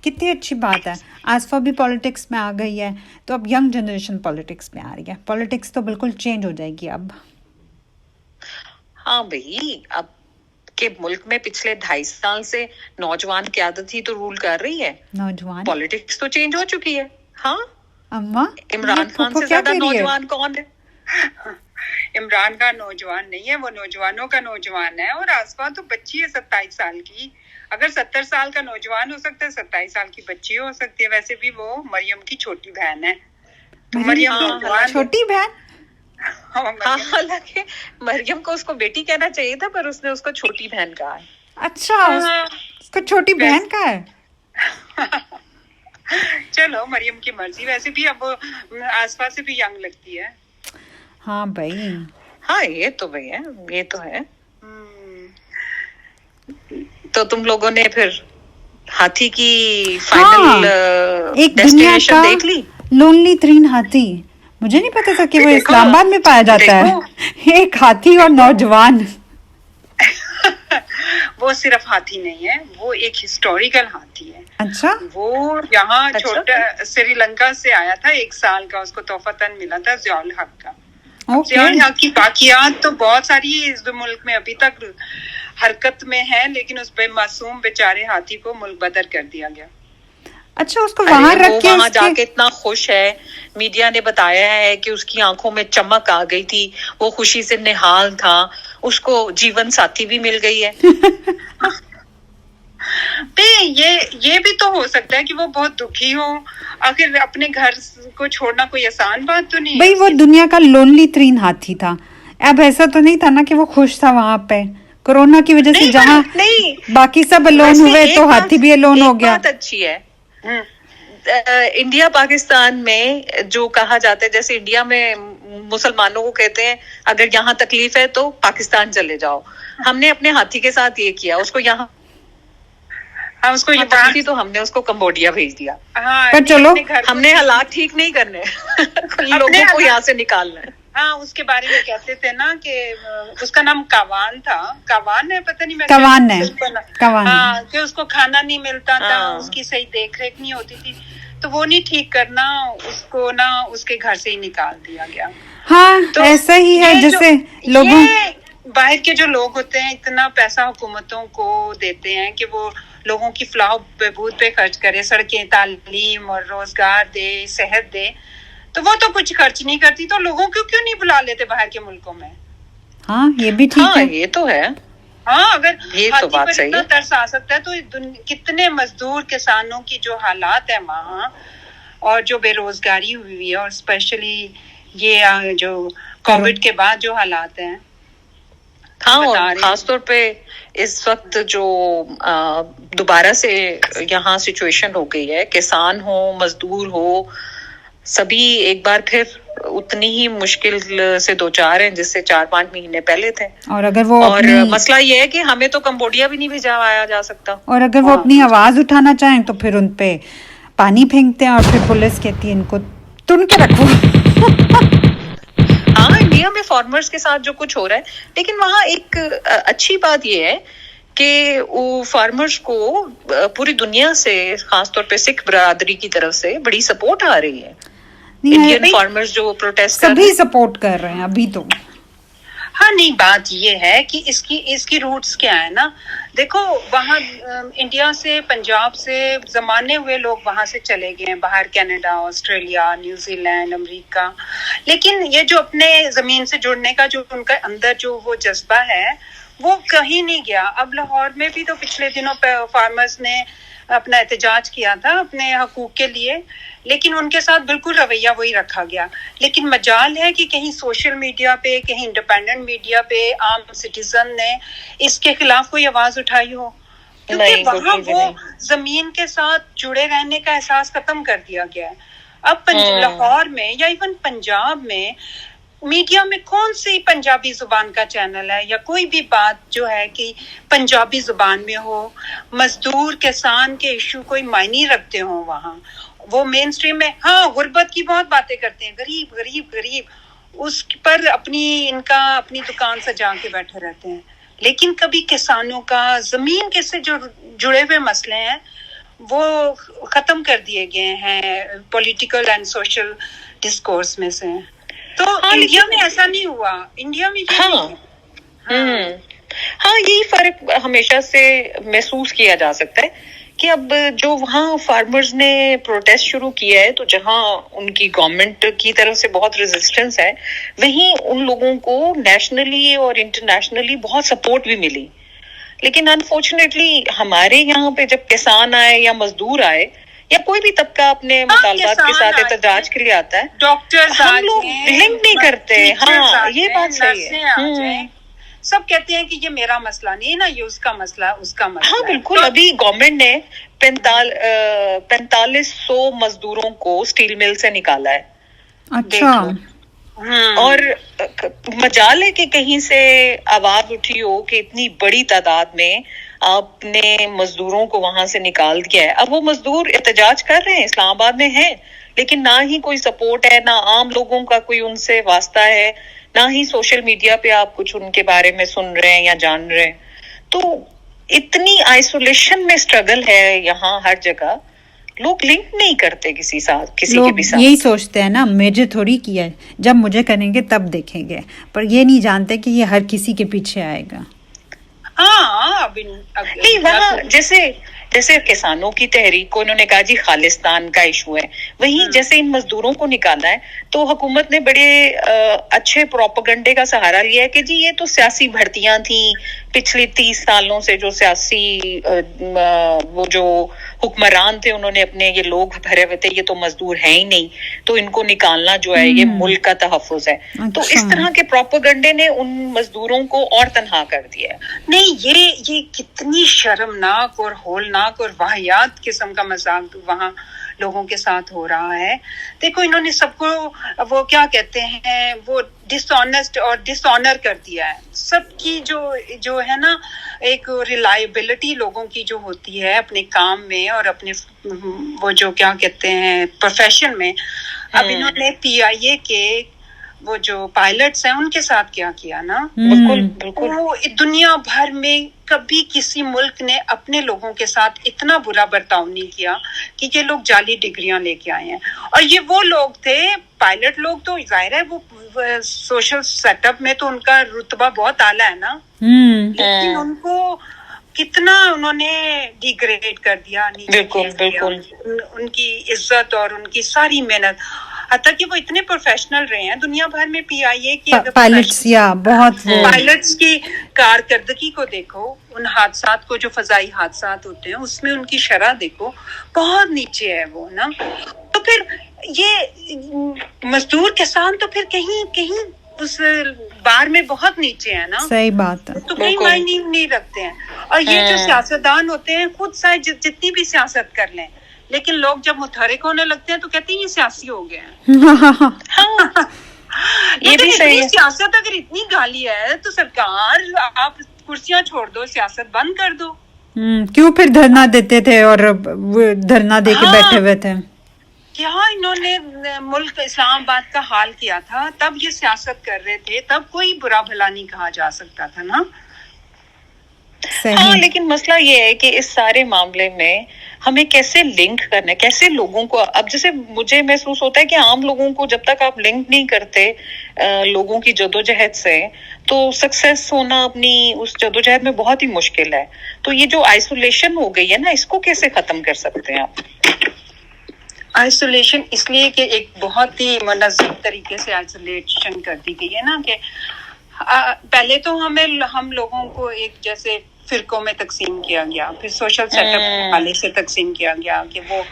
کتنی اچھی بات ہے. آصفہ بھی پالیٹکس میں آ گئی ہے تو اب ینگ جنریشن پالیٹکس میں آ رہی ہے. پالیٹکس تو بالکل چینج ہو جائے گی اب. ہاں بھائی، اب کے ملک میں پچھلے 2.5 سال سے نوجوان قیادت ہی تو رول کر رہی ہے. نوجوان پالیٹکس تو چینج ہو چکی ہے. ہاں اماں، عمران یہ خان پھوپھو سے کیا زیادہ کہہ رہی ہے؟ نوجوان کون ہے؟ عمران خان نوجوان نہیں ہے، وہ نوجوانوں کا نوجوان ہے، اور آصفہ تو بچی ہے 27 سال کی. اگر 70 سال کا نوجوان ہو سکتا ہے، 27 سال کی بچی ہو سکتی ہے. ویسے بھی وہ مریم کی چھوٹی بہن ہے. تو مریم نوجوان چھوٹی بہن. ہاں، حالانکہ مریم کو اس کو بیٹی کہنا چاہیے تھا، پر اس نے اس کو چھوٹی بہن کہا ہے. اچھا، اس کو چھوٹی بہن کا ہے. چلو مریم کی مرضی. ویسے بھی اب آصفہ سے بھی ینگ لگتی ہے. ہاں بھائی، ہاں یہ تو بھائی ہے، یہ تو ہے. تو تم لوگوں نے پھر ہاتھی کی فائنل ایک دنیا ڈیسٹینیشن کا دیکھ لی؟ لونلی 3 ہاتھی. مجھے نہیں پتا تھا کہ وہ دیکھو، اسلام آباد میں پایا جاتا ہے. ایک ہاتھی اور نوجوان. وہ صرف ہاتھی نہیں ہے، وہ ایک ہسٹوریکل ہاتھی ہے. اچھا، وہ یہاں چھوٹا سری لنکا سے آیا تھا، 1 سال کا. اس کو تحفتاً ملا تھا ضیاء الحق کا. ضیاء الحق کی باقیات تو بہت ساری اس ملک میں ابھی تک حرکت میں ہے، لیکن اس بے معصوم بیچارے ہاتھی کو ملک بدر کر دیا گیا. اچھا، اس کو وہاں رکھ کے وہاں جا کے اتنا خوش ہے. میڈیا نے بتایا ہے کہ اس کی آنکھوں میں چمک آ گئی تھی، وہ خوشی سے نہال تھا. اس کو جیون ساتھی بھی مل گئی ہے. یہ بھی تو ہو سکتا ہے کہ وہ بہت دکھی ہو. آخر اپنے گھر کو چھوڑنا کوئی آسان بات تو نہیں ہے. بھائی وہ دنیا کا لونلی 3 ہاتھی تھا. اب ایسا تو نہیں تھا نا کہ وہ خوش تھا وہاں پہ. کورونا کی وجہ سے جہاں باقی سب الون ہوئے تو ہاتھی بھی الون ہو گیا. بات اچھی ہے. انڈیا پاکستان میں جو کہا جاتا ہے، جیسے انڈیا میں مسلمانوں کو کہتے ہیں اگر یہاں تکلیف ہے تو پاکستان چلے جاؤ. ہم نے اپنے ہاتھی کے ساتھ یہ کیا. اس کو یہاں اس کو یہ تھی تو ہم نے اس کو کمبوڈیا بھیج دیا. پر چلو، ہم نے حالات ٹھیک نہیں کرنے، لوگوں کو یہاں سے نکالنا ہے. ہاں، اس کے بارے میں کہتے تھے نا کہ اس کا نام کاوان تھا. کاوان ہے، پتہ نہیں. ہاں، کہ اس کو کھانا نہیں ملتا تھا، اس کی صحیح دیکھ ریکھ نہیں ہوتی تھی، تو وہ نہیں ٹھیک کرنا، اس کو نا اس کے گھر سے ہی نکال دیا گیا. ہاں، ایسا ہی ہے جیسے لوگوں باہر کے جو لوگ ہوتے ہیں اتنا پیسہ حکومتوں کو دیتے ہیں کہ وہ لوگوں کی فلاح و بہبود پہ خرچ کرے، سڑکیں، تعلیم اور روزگار دے، صحت دے. تو وہ تو کچھ خرچ نہیں کرتی، تو لوگوں کو کیوں نہیں بلا لیتے باہر کے ملکوں میں؟ ہاں، یہ بھی ٹھیک ہے. یہ تو ہے. ہاں، اگر یہ تو ہاتھی بات پر صحیح اتنا ہے. ترس آ سکتا ہے تو کتنے مزدور کسانوں کی جو حالات ہیں وہاں، اور جو بے روزگاری ہوئی ہے، اور اسپیشلی یہ جو کووڈ کے بعد جو حالات ہیں. ہاں، خاص طور پہ اس وقت جو دوبارہ سے یہاں سچویشن ہو گئی ہے، کسان ہو، مزدور ہو، سبھی ایک بار پھر اتنی ہی مشکل سے دوچار ہیں جس سے 4-5 مہینے پہلے تھے. اور اگر وہ مسئلہ یہ ہے کہ ہمیں تو کمبوڈیا بھی نہیں بھیجایا جا سکتا. اور اگر وہ اپنی آواز اٹھانا چاہیں تو پھر ان پہ پانی پھینکتے ہیں، اور پھر پولیس کہتی ہے ان کو تن کے رکھو. ہاں، انڈیا میں فارمرز کے ساتھ جو کچھ ہو رہا ہے، لیکن وہاں ایک اچھی بات یہ ہے کہ وہ فارمرز کو پوری دنیا سے، خاص طور پہ سکھ برادری کی طرف سے بڑی سپورٹ آ رہی ہے. انڈین فارمرز جو پروٹیسٹ کر رہے ہیں، سبھی سپورٹ کر رہے ہیں ابھی تو. ہاں، نہیں، بات یہ ہے کہ اس کی روٹس کیا ہے نا. دیکھو، وہاں انڈیا سے، پنجاب سے زمانے ہوئے لوگ وہاں سے چلے گئے ہیں باہر، کینیڈا، آسٹریلیا، نیوزی لینڈ، امریکہ. لیکن یہ جو اپنے زمین سے جڑنے کا جو ان کا اندر جو وہ جذبہ ہے، وہ کہیں نہیں گیا. اب لاہور میں بھی تو پچھلے دنوں پہ فارمرز نے اپنا احتجاج کیا تھا اپنے حقوق کے لیے، لیکن ان کے ساتھ بالکل رویہ وہی رکھا گیا. لیکن مجال ہے کہ کہیں سوشل میڈیا پہ، کہیں انڈیپینڈنٹ میڈیا پہ عام سٹیزن نے اس کے خلاف کوئی آواز اٹھائی ہو، کیونکہ وہاں وہ زمین کے ساتھ جڑے رہنے کا احساس ختم کر دیا گیا ہے. اب لاہور میں یا ایون پنجاب میں میڈیا میں کون سی پنجابی زبان کا چینل ہے، یا کوئی بھی بات جو ہے کہ پنجابی زبان میں ہو، مزدور کسان کے ایشو کوئی معنی رکھتے ہوں وہاں. وہ مین سٹریم میں ہاں غربت کی بہت باتیں کرتے ہیں، غریب غریب غریب، اس پر اپنی دکان سجا کے بیٹھے رہتے ہیں. لیکن کبھی کسانوں کا، زمین کے سے جو جڑے ہوئے مسئلے ہیں وہ ختم کر دیے گئے ہیں پولیٹیکل اینڈ سوشل ڈسکورس میں سے. تو انڈیا میں ایسا نہیں ہوا. انڈیا میں ہاں یہی فرق ہمیشہ سے محسوس کیا جا سکتا ہے کہ اب جو وہاں فارمرز نے پروٹیسٹ شروع کیا ہے تو جہاں ان کی گورنمنٹ کی طرف سے بہت ریزسٹنس ہے وہیں ان لوگوں کو نیشنلی اور انٹرنیشنلی بہت سپورٹ بھی ملی. لیکن انفارچونیٹلی ہمارے یہاں پہ جب کسان آئے یا مزدور آئے یا کوئی بھی طبقہ اپنے مطالبات کے ساتھ احتجاج کے لیے آتا ہے, ڈاکٹرز ہم لوگ لنک نہیں کرتے. ہاں یہ بات صحیح ہے. سب کہتے ہیں کہ یہ میرا مسئلہ نہیں نا, یہ اس کا مسئلہ, اس کا مسئلہ. ہاں بالکل. ابھی گورنمنٹ نے 4500 مزدوروں کو اسٹیل مل سے نکالا ہے. اچھا. اور مجال ہے کہ کہیں سے آواز اٹھی ہو کہ اتنی بڑی تعداد میں آپ نے مزدوروں کو وہاں سے نکال دیا ہے. اب وہ مزدور احتجاج کر رہے ہیں, اسلام آباد میں ہیں, لیکن نہ ہی کوئی سپورٹ ہے, نہ عام لوگوں کا کوئی ان سے واسطہ ہے, نہ ہی سوشل میڈیا پہ آپ کچھ ان کے بارے میں سن رہے ہیں یا جان رہے ہیں. تو اتنی آئسولیشن میں اسٹرگل ہے یہاں ہر جگہ. لوگ لنک نہیں کرتے کسی کے بھی ساتھ. یہی سوچتے ہیں نا مجھے تھوڑی کیا ہے, جب مجھے کریں گے تب دیکھیں گے, پر یہ نہیں جانتے کہ یہ ہر کسی کے پیچھے آئے گا. وہاں جیسے کسانوں کی تحریک کو انہوں نے کہا جی خالصتان کا ایشو ہے, وہیں جیسے ان مزدوروں کو نکالا ہے تو حکومت نے بڑے اچھے پروپیگنڈے کا سہارا لیا ہے کہ جی یہ تو سیاسی بھرتیاں تھیں پچھلی 30 سالوں سے, جو سیاسی وہ جو حکمران تھے انہوں نے اپنے یہ لوگ بھرے ہوئے تھے, یہ تو مزدور ہیں ہی نہیں, تو ان کو نکالنا جو ہے یہ ملک کا تحفظ ہے. تو اس طرح کے پروپیگنڈے نے ان مزدوروں کو اور تنہا کر دیا ہے. نہیں یہ کتنی شرمناک اور ہولناک اور واہیات قسم کا مذاق وہاں لوگوں کے ساتھ ہو رہا ہے. دیکھو انہوں نے سب کو وہ کیا کہتے ہیں وہ ڈس آنیسٹ اور ڈس آنر کر دیا ہے. سب کی جو ہے نا ایک ریلائبلٹی لوگوں کی جو ہوتی ہے اپنے کام میں اور اپنے وہ جو کیا کہتے ہیں پروفیشن میں. اب انہوں نے PIA کے وہ جو پائلٹس ہیں ان کے ساتھ کیا کیا نا, بالکل وہ دنیا بھر میں کبھی کسی ملک نے اپنے لوگوں کے ساتھ اتنا برا برتاؤ نہیں کیا کہ یہ لوگ جعلی ڈگریاں لے کے آئے ہیں. اور یہ وہ لوگ تھے پائلٹ لوگ, تو ظاہر ہے وہ سوشل سیٹ اپ میں تو ان کا رتبہ بہت اعلیٰ ہے نا, لیکن ان کو کتنا انہوں نے ڈیگریڈ کر دیا. بالکل ان کی عزت اور ان کی ساری محنت, حتیٰ کہ وہ اتنے پروفیشنل رہے ہیں دنیا بھر میں. PIA کی پائلٹس کی کارکردگی کو دیکھو, ان حادثات کو جو فضائی حادثات ہوتے ہیں اس میں ان کی شرح دیکھو, بہت نیچے ہے وہ نا. تو پھر یہ مزدور کسان تو پھر کہیں اس بار میں بہت نیچے ہے نا. صحیح بات ہے. تو کوئی معنی نہیں رکھتے ہیں. اور یہ جو سیاستدان ہوتے ہیں خود سے جتنی بھی سیاست کر لیں, لیکن لوگ جب متحرک ہونے لگتے ہیں تو کہتے ہیں یہ سیاسی ہو گئے ہیں. یہ بھی صحیح ہے. سیاست اگر اتنی گالی ہے تو سرکار آپ کرسیاں چھوڑ دو, سیاست بند کر دو. کیوں پھر دھرنا دیتے تھے اور دھرنا دے کے بیٹھے ہوئے تھے؟ کیا انہوں نے ملک اسلام آباد کا حال کیا تھا, تب یہ سیاست کر رہے تھے, تب کوئی برا بھلا نہیں کہا جا سکتا تھا نا. ہاں لیکن مسئلہ یہ ہے کہ اس سارے معاملے میں ہمیں کیسے لنک کرنا ہے, کیسے لوگوں کو. اب جیسے مجھے محسوس ہوتا ہے کہ عام لوگوں کو جب تک آپ لنک نہیں کرتے لوگوں کی جدوجہد سے, تو سکسیس ہونا اپنی اس جدوجہد میں بہت ہی مشکل ہے. تو یہ جو آئسولیشن ہو گئی ہے نا, اس کو کیسے ختم کر سکتے ہیں آپ؟ آئسولیشن اس لیے کہ ایک بہت ہی منظم طریقے سے آئسولیشن کر دی گئی ہے نا, کہ پہلے تو ہم لوگوں کو ایک جیسے فرقوں میں تقسیم کیا گیا, پھر سوشل سیٹ اپ کے حوالے سے تقسیم کیا گیا کہ وہ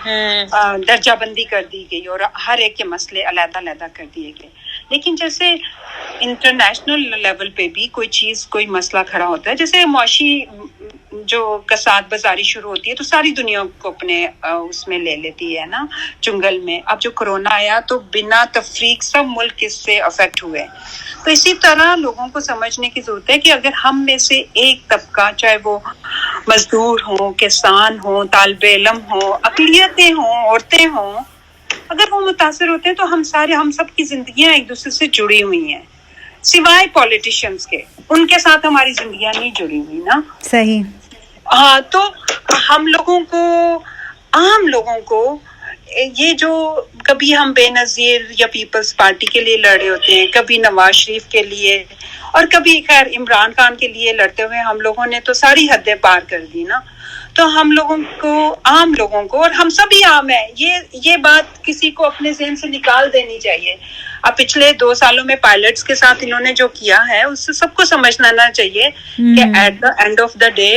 درجہ بندی کر دی گئی اور ہر ایک کے مسئلے علیحدہ علیحدہ کر دیے گئے. لیکن جیسے انٹرنیشنل لیول پہ بھی کوئی چیز کوئی مسئلہ کھڑا ہوتا ہے, جیسے معاشی جو کساد بازاری شروع ہوتی ہے تو ساری دنیا کو اپنے اس میں لے لیتی ہے نا چنگل میں. اب جو کرونا آیا تو بنا تفریق سب ملک اس سے افیکٹ ہوئے. تو اسی طرح لوگوں کو سمجھنے کی ضرورت ہے کہ اگر ہم میں سے ایک طبقہ, چاہے وہ مزدور ہوں, کسان ہوں, طالب علم ہوں, اقلیتیں ہوں, عورتیں ہوں, اگر وہ متاثر ہوتے ہیں تو ہم سب کی زندگیاں ایک دوسرے سے جڑی ہوئی ہیں, سوائے پولیٹیشینز کے. ان کے ساتھ ہماری زندگیاں نہیں جڑی ہوئی نا. صحیح. ہاں, تو ہم لوگوں کو عام لوگوں کو یہ جو کبھی ہم بے نظیر یا پیپلز پارٹی کے لیے لڑے ہوتے ہیں, کبھی نواز شریف کے لیے, اور کبھی خیر عمران خان کے لیے لڑتے ہوئے ہم لوگوں نے تو ساری حدیں پار کر دی نا. تو ہم لوگوں کو, عام لوگوں کو, اور ہم سبھی عام ہیں, یہ بات کسی کو اپنے ذہن سے نکال دینی چاہیے. اب پچھلے 2 سالوں میں پائلٹس کے ساتھ انہوں نے جو کیا ہے اس سے سب کو سمجھنا چاہیے کہ at the end of the day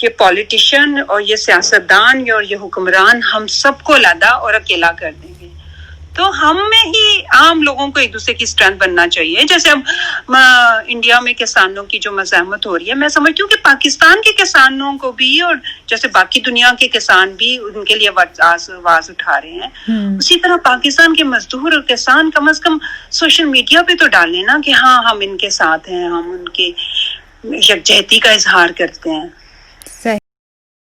یہ پولیٹیشین اور یہ سیاستدان اور یہ حکمران ہم سب کو علیحدہ اور اکیلا کر دیں گے. تو ہم میں ہی عام لوگوں کو ایک دوسرے کی اسٹرینتھ بننا چاہیے. جیسے اب انڈیا میں کسانوں کی جو مزاحمت ہو رہی ہے, میں سمجھتی ہوں کہ پاکستان کے کسانوں کو بھی, اور جیسے باقی دنیا کے کسان بھی ان کے لیے آواز اٹھا رہے ہیں, اسی طرح پاکستان کے مزدور اور کسان کم از کم سوشل میڈیا پہ تو ڈالیں نا کہ ہاں ہم ان کے ساتھ ہیں, ہم ان کے یکجہتی کا اظہار کرتے ہیں.